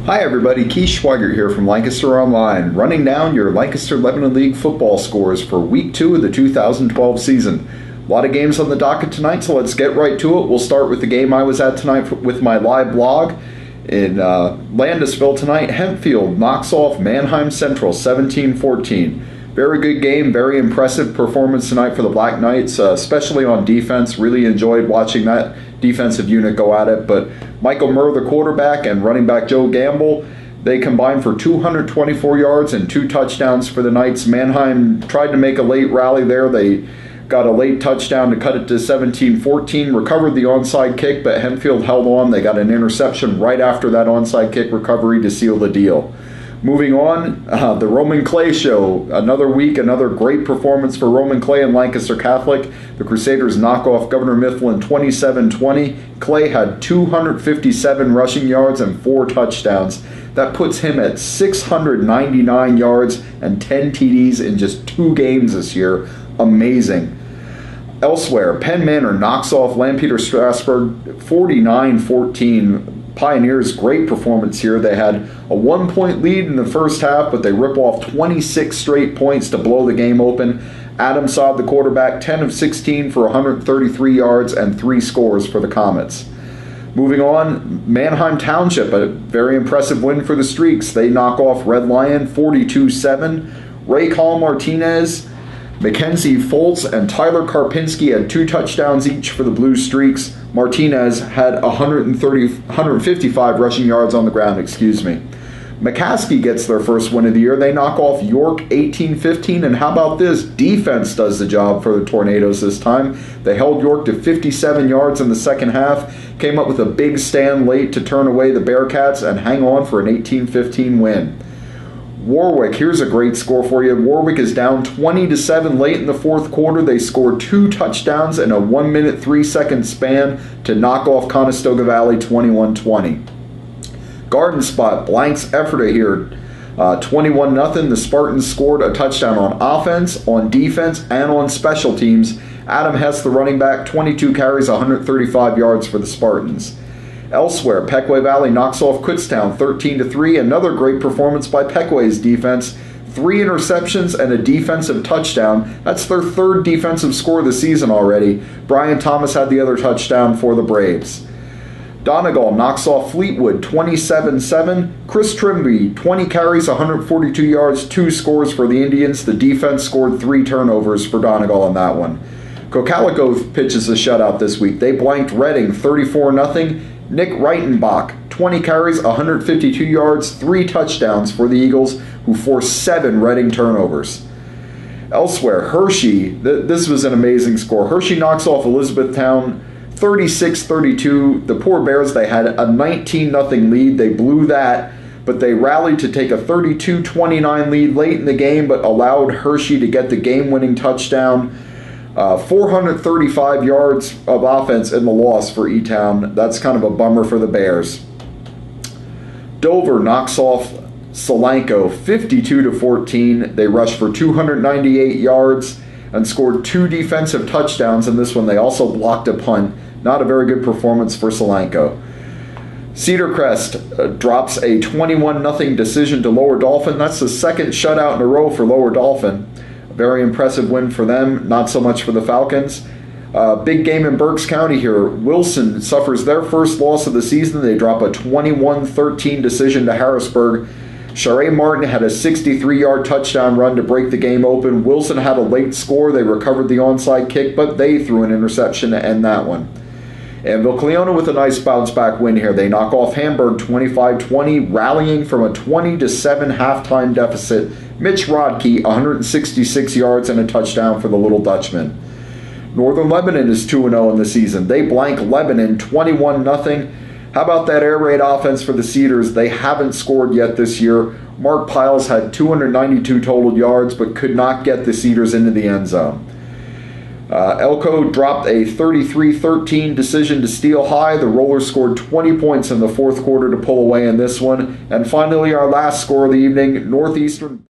Hi everybody, Keith Schweigert here from Lancaster Online, running down your Lancaster Lebanon League football scores for Week 2 of the 2012 season. A lot of games on the docket tonight, so let's get right to it. We'll start with the game I was at tonight with my live blog. In Landisville tonight, Hempfield knocks off Manheim Central 17-14. Very good game, very impressive performance tonight for the Black Knights, especially on defense. Really enjoyed watching that defensive unit go at it. But Michael Murr, the quarterback, and running back Joe Gamble, they combined for 224 yards and 2 touchdowns for the Knights. Manheim tried to make a late rally there. They got a late touchdown to cut it to 17-14, recovered the onside kick, but Hempfield held on. They got an interception right after that onside kick recovery to seal the deal. Moving on, the Roman Clay Show. Another week, another great performance for Roman Clay and Lancaster Catholic. The Crusaders knock off Governor Mifflin 27-20. Clay had 257 rushing yards and 4 touchdowns. That puts him at 699 yards and 10 TDs in just 2 games this year. Amazing. Elsewhere, Penn Manor knocks off Lampeter Strasburg 49-14. Pioneers, great performance here. They had a 1-point lead in the first half, but they rip off 26 straight points to blow the game open. Adam Saad, the quarterback, 10 of 16 for 133 yards and 3 scores for the Comets. Moving on, Manheim Township, a very impressive win for the Streaks. They knock off Red Lion 42-7. Ray Call Martinez, Mackenzie Foltz, and Tyler Karpinski had 2 touchdowns each for the Blue Streaks. Martinez had 155 rushing yards on the ground, McCaskey gets their first win of the year. They knock off York 18-15, and how about this? Defense does the job for the Tornadoes this time. They held York to 57 yards in the second half, came up with a big stand late to turn away the Bearcats and hang on for an 18-15 win. Warwick, here's a great score for you. Warwick is down 20-7 late in the fourth quarter. They scored 2 touchdowns in a 1-minute 3-second span to knock off Conestoga Valley 21-20. Garden Spot blanks Ephrata here 21-0. The Spartans scored a touchdown on offense, on defense, and on special teams. Adam Hess, the running back, 22 carries, 135 yards for the Spartans. Elsewhere, Pequea Valley knocks off Kutztown 13-3. Another great performance by Pequea's defense. 3 interceptions and a defensive touchdown. That's their 3rd defensive score of the season already. Brian Thomas had the other touchdown for the Braves. Donegal knocks off Fleetwood 27-7. Chris Trimby, 20 carries, 142 yards, 2 scores for the Indians. The defense scored 3 turnovers for Donegal on that one. Cocalico pitches a shutout this week. They blanked Reading 34-0. Nick Reitenbach, 20 carries, 152 yards, 3 touchdowns for the Eagles, who forced 7 Reading turnovers. Elsewhere, Hershey, this was an amazing score. Hershey knocks off Elizabethtown 36-32. The poor Bears, they had a 19-0 lead. They blew that, but they rallied to take a 32-29 lead late in the game, but allowed Hershey to get the game-winning touchdown. 435 yards of offense in the loss for E-Town. That's kind of a bummer for the Bears. Dover knocks off Solanco 52-14. They rushed for 298 yards and scored 2 defensive touchdowns in this one. They also blocked a punt. Not a very good performance for Solanco. Cedar Crest drops a 21-0 decision to Lower Dolphin. That's the 2nd shutout in a row for Lower Dolphin. Very impressive win for them, not so much for the Falcons. Big game in Berks County here. Wilson suffers their first loss of the season. They drop a 21-13 decision to Harrisburg. Sheree Martin had a 63-yard touchdown run to break the game open. Wilson had a late score. They recovered the onside kick, but they threw an interception to end that one. And Vilcleona with a nice bounce-back win here. They knock off Hamburg 25-20, rallying from a 20-7 halftime deficit. Mitch Rodkey, 166 yards and a touchdown for the Little Dutchman. Northern Lebanon is 2-0 in the season. They blank Lebanon 21-0. How about that air raid offense for the Cedars? They haven't scored yet this year. Mark Piles had 292 total yards, but could not get the Cedars into the end zone. Elko dropped a 33-13 decision to Steel High. The Rollers scored 20 points in the fourth quarter to pull away in this one. And finally, our last score of the evening, Northeastern